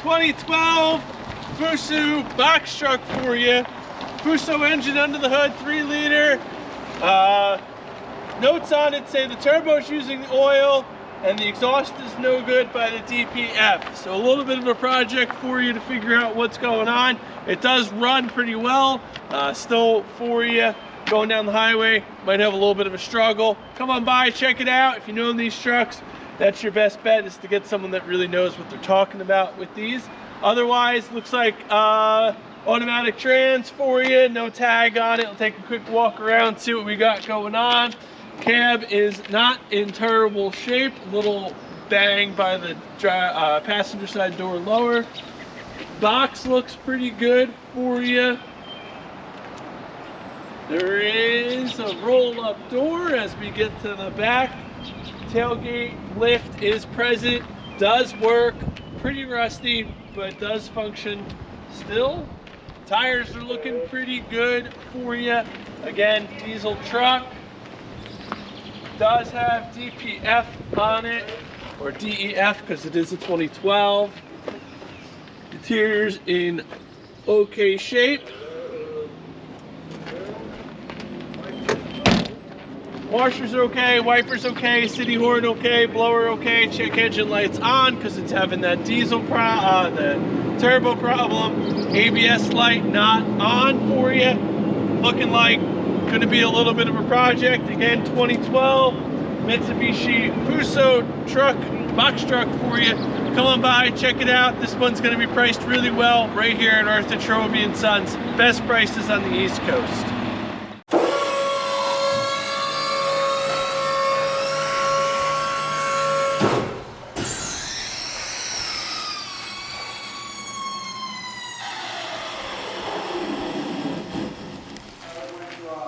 2012 Fuso box truck for you. Fuso engine under the hood, 3-liter. Notes on it say the turbo's using the oil and the exhaust is no good by the DPF. So a little bit of a project for you to figure out what's going on. It does run pretty well. Still for you going down the highway, might have a little bit of a struggle. Come on by, check it out. If you know these trucks, that's your best bet, is to get someone that really knows what they're talking about with these. Otherwise, looks like automatic trans for you, no tag on it. We'll take a quick walk around, see what we got going on. Cab is not in terrible shape, a little bang by the passenger side door lower. Box looks pretty good for you. There is a roll-up door as we get to the back. Tailgate lift is present, does work, pretty rusty, but does function still. Tires are looking pretty good for you. Again, diesel truck. Does have DPF on it, or DEF because it is a 2012. Interior's in okay shape. Washers are okay, wipers okay, city horn okay, blower okay. Check engine lights on because it's having that diesel the turbo problem. ABS light not on for you. Looking like going to be a little bit of a project. Again, 2012 Mitsubishi Fuso truck, box truck for you. Come on by, check it out. This one's going to be priced really well right here at Arthur Troby & Sons. Best prices on the East Coast.